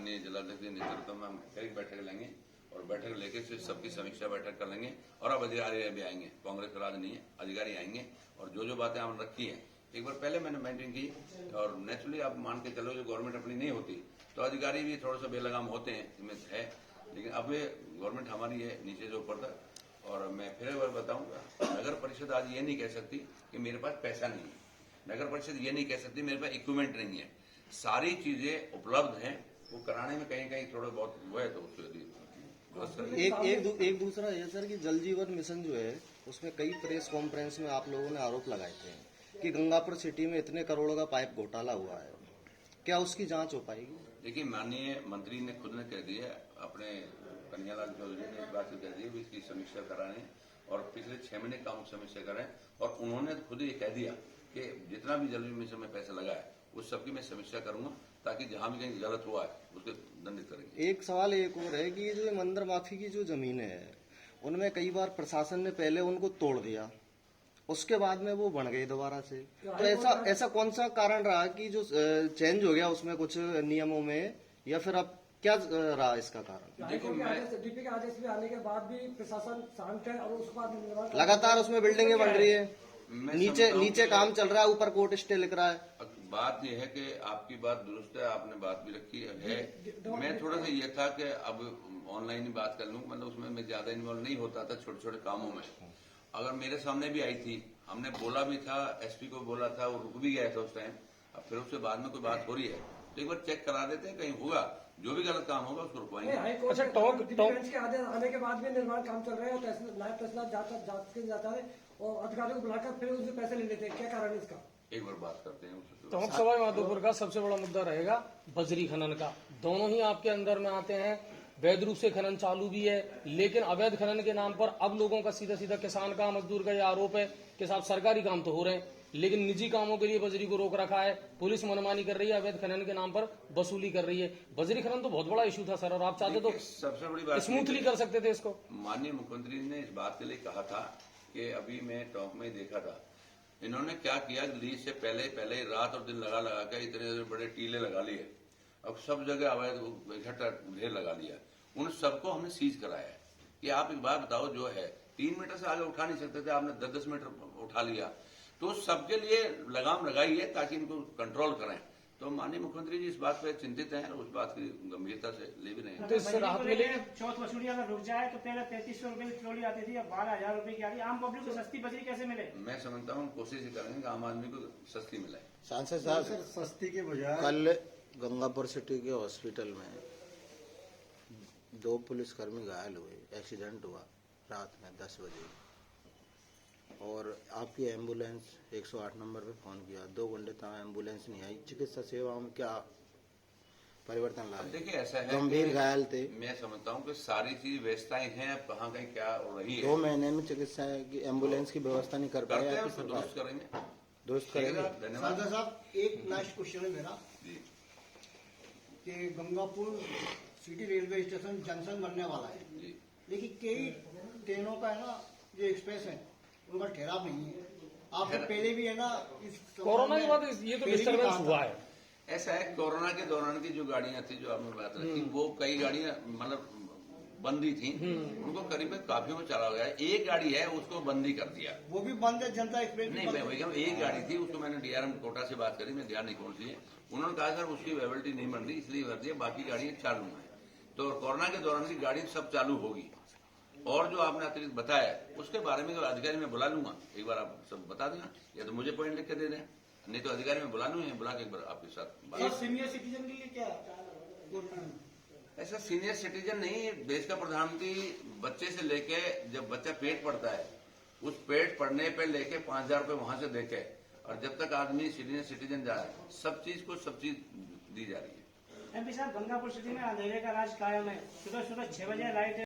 माननीय जिलाध्यक्ष के नेतृत्व में हम कई बैठक लेंगे और बैठक लेके फिर सबकी समीक्षा बैठक कर लेंगे। और अब अधिकारी भी आएंगे, कांग्रेस का राज नहीं है, अधिकारी आएंगे और जो जो बातें हमने रखी है एक बार पहले मैंने मीटिंग की। और नेचुरली आप मान के चलो जो गवर्नमेंट अपनी नहीं होती तो अधिकारी भी थोड़ा सा बेलगाम होते हैं, इसमें है, लेकिन अब ये गवर्नमेंट हमारी है नीचे से ऊपर तक। और मैं फिर एक बार बताऊंगा, नगर परिषद आज ये नहीं कह सकती कि मेरे पास पैसा नहीं है, नगर परिषद ये नहीं कह सकती मेरे पास इक्विपमेंट नहीं है। सारी चीजें उपलब्ध हैं, वो कराने में कहीं कहीं थोड़ा बहुत वो है तो एक दूसरा ये सर कि जल जीवन मिशन जो है उसमें कई प्रेस कॉन्फ्रेंस में आप लोगों ने आरोप लगाए थे कि गंगापुर सिटी में इतने करोड़ों का पाइप घोटाला हुआ है, क्या उसकी जांच हो पाएगी? देखिए, माननीय मंत्री ने खुद ने कह दिया, अपने कन्हैयालाल चौधरी ने इस बात कह दी भी इसकी समीक्षा कराने और पिछले 6 महीने काम समीक्षा करें। और उन्होंने खुद ये कह दिया कि जितना भी जल मिशन में पैसा लगा है उस सबकी मैं समीक्षा करूंगा ताकि जहां भी कहीं गलत हुआ है उसको दंडित करेंगे। एक सवाल एक और है कि ये जो मंदिर माफी की जो जमीनें है उनमें कई बार प्रशासन ने पहले उनको तोड़ दिया, उसके बाद में वो बन गई दोबारा से, तो ऐसा कौन सा कारण रहा कि जो चेंज हो गया उसमें कुछ नियमों में, या फिर अब क्या रहा इसका कारण? डीपी के आदेश में आने के बाद भी प्रशासन शांत है और उसके बाद लगातार उसमें बिल्डिंगें बन रही है, नीचे काम चल रहा है, ऊपर कोर्ट स्टे लिख रहा है। बात यह है कि आपकी बात दुरुस्त है, आपने बात भी रखी है। मैं थोड़ा सा ये था कि अब ऑनलाइन ही बात कर लूं, मतलब उसमें मैं ज्यादा इन्वॉल्व नहीं होता था छोटे छोटे कामों में। अगर मेरे सामने भी आई थी, हमने बोला भी था, एसपी को बोला था, वो रुक भी गया था उस टाइम। अब फिर उसके बाद में कोई बात हो रही है तो एक बार चेक करा देते हैं, कहीं होगा जो भी गलत काम होगा उसको रुकवाएंगे। अच्छा, के आदेश आने के बाद भी निर्माण काम चल रहा है और नायब तहसीलदार जाता है और अधिकारियों को बुलाकर फिर उससे पैसे ले लेते हैं, क्या कारण है इसका? एक बार बात करते हैं। टोंक सवाई माधोपुर का सबसे बड़ा मुद्दा रहेगा बजरी खनन का। दोनों ही आपके अंदर में आते हैं, वैध रूप से खनन चालू भी है, लेकिन अवैध खनन के नाम पर अब लोगों का सीधा सीधा किसान का, मजदूर का यह आरोप है कि साहब सरकारी काम तो हो रहे हैं लेकिन निजी कामों के लिए बजरी को रोक रखा है, पुलिस मनमानी कर रही है, अवैध खनन के नाम पर वसूली कर रही है। बजरी खनन तो बहुत बड़ा इशू था सर, और आप चाहते तो सबसे बड़ी बात स्मूथली कर सकते थे इसको। माननीय मुख्यमंत्री ने इस बात के लिए कहा था कि अभी मैं टोंक में देखा था, इन्होंने क्या किया, लीज से पहले रात और दिन लगा के इतने बड़े टीले लगा लिए, अब सब जगह अवैध इकट्ठा ढेर लगा लिया। उन सबको हमने सीज कराया है कि आप एक बात बताओ, जो है 3 मीटर से आगे उठा नहीं सकते थे, आपने 10-10 मीटर उठा लिया, तो सबके लिए लगाम लगाई है ताकि इनको कंट्रोल करें। तो माननीय मुख्यमंत्री जी इस बात पे चिंतित हैं और उस बात की गंभीरता से ले भी रहे हैं। तो इससे राहत मिलेगी। चौथ वसूली अगर रुक जाए तो पहले 3500 रुपए की ट्रॉली आती थी, अब 12,000 रुपए की आ रही है। आम पब्लिक को सस्ती बजरी कैसे मिले? मैं समझता हूँ कोशिश ही करेंगे कि आम आदमी को सस्ती मिले। सांसद साहब, सस्ती के बजाय कल गंगापुर सिटी के हॉस्पिटल में 2 पुलिसकर्मी घायल हुए, एक्सीडेंट हुआ रात में 10 बजे, और आपकी एम्बुलेंस 108 नंबर पे फोन किया, 2 घंटे तक एम्बुलेंस नहीं आई। चिकित्सा सेवाओं में क्या परिवर्तन लाए? देखिए, ऐसा है गंभीर घायल थे। मैं समझता हूँ कि सारी चीज व्यवस्थाएं हैं, अब कहाँ कहीं क्या हो रही है। 2 महीने में चिकित्सा की एम्बुलेंस की व्यवस्था नहीं कर पाए, उसको दुरुस्त करेंगे, दुरुस्त करेंगे। धन्यवाद साहब, एक लास्ट क्वेश्चन है मेरा जी। कि Gangapur city railway station junction बनने वाला है जी। लेकिन कई ट्रेनों का है ना जो एक्सप्रेस है उनका ठहराव नहीं है। आपने पहले भी है ना इस कोरोना के बाद ये तो डिस्टर्बेंस हुआ है। ऐसा है, कोरोना के दौरान की जो गाड़ियां थी, जो आपने बात रखी, वो कई गाड़ियां मतलब बंदी थी, उनको करीब काफी वो चला गया। एक गाड़ी है उसको बंदी कर दिया, वो भी बंद है, जनता एक्सप्रेस नहीं मैं वही कहूँ, एक गाड़ी थी उसको मैंने डीआरएम कोटा से बात करी, मैं ध्यान नहीं कौन सी है, उन्होंने कहा सर उसकी अवेलेबिलिटी नहीं बन रही इसलिए कर दिया, बाकी गाड़ियां चालू है। तो कोरोना के दौरान की गाड़ी सब चालू होगी। और जो आपने अतिरिक्त बताया उसके बारे में अधिकारी में बुला लूंगा, एक बार आप सब बता देना, या तो मुझे पॉइंट लिख के दे दें, नहीं तो अधिकारी में बुला लूंगा, बुला के एक बार आपके साथ। सीनियर सिटीजन के लिए क्या ऐसा सीनियर सिटीजन नहीं, देश का प्रधानमंत्री बच्चे से लेके जब बच्चा पेट पड़ता है उस पेट पड़ने पे लेके 5,000 रुपए वहां से देके और जब तक आदमी सीनियर सिटीजन जाए सब चीज दी जा रही है। एमपी साहब, गंगापुर सिटी में अंधेरे का राज कायम है। सुबह 6 बजे लाइट